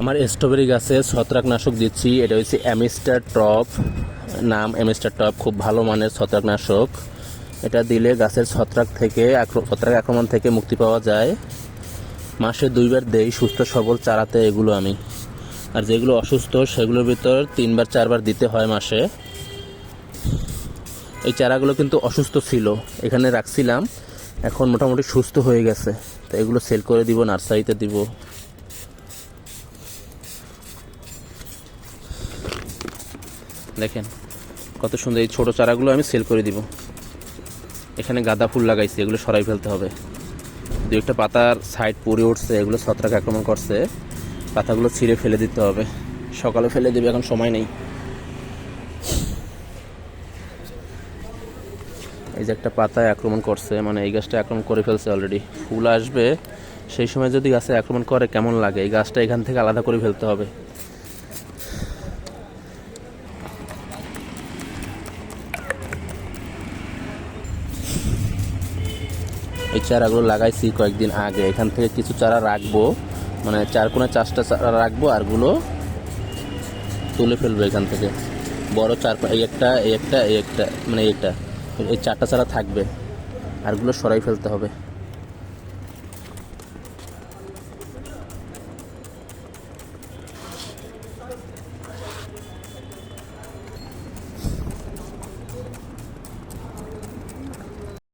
আমার স্ট্রবেরি গাছে ছত্রাকনাশক দিচ্ছি। এটা হচ্ছে অ্যামিস্টার টপ, নাম অ্যামিস্টার টপ, খুব ভালো মানের ছত্রাকনাশক। এটা দিলে গাছের ছত্রাক আক্রমণ থেকে মুক্তি পাওয়া যায়। মাসে 2বার দেই সুস্থ সবল চারাতে এগুলো আমি। আর যেগুলো অসুস্থ সেগুলোর ভিতর 3বার 4বার দিতে হয় মাসে। এই চারাগুলো কিন্তু অসুস্থ ছিল, এখানে রাখছিলাম, এখন মোটামুটি সুস্থ হয়ে গেছে। তো এগুলো সেল করে দিব, নার্সারিতে দিব। দেখেন কত সুন্দর, এই ছোটো চারাগুলো আমি সেল করে দিব। এখানে গাঁদা ফুল লাগাইছি, এগুলো সরাই ফেলতে হবে। 2-একটা পাতার সাইড পুড়ে উঠছে, এগুলো ছত্রাক আক্রমণ করছে, পাতাগুলো ছিঁড়ে ফেলে দিতে হবে। সকালে ফেলে দিবে, এখন সময় নেই। এই যে একটা পাতায় আক্রমণ করছে, মানে এই গাছটা আক্রমণ করে ফেলছে অলরেডি। ফুল আসবে সেই সময় যদি গাছে আক্রমণ করে কেমন লাগে, এই গাছটা এখান থেকে আলাদা করে ফেলতে হবে। এই চারাগুলো লাগাইছি কয়েকদিন আগে, এখান থেকে কিছু চারা রাখবো, মানে 4 কোণে 4টা চারা রাখবো, আরগুলো তুলে ফেলবো এখান থেকে। বড় এই একটা মানে এইটা, এই 4টা চারা থাকবে, আরগুলো সরাই ফেলতে হবে।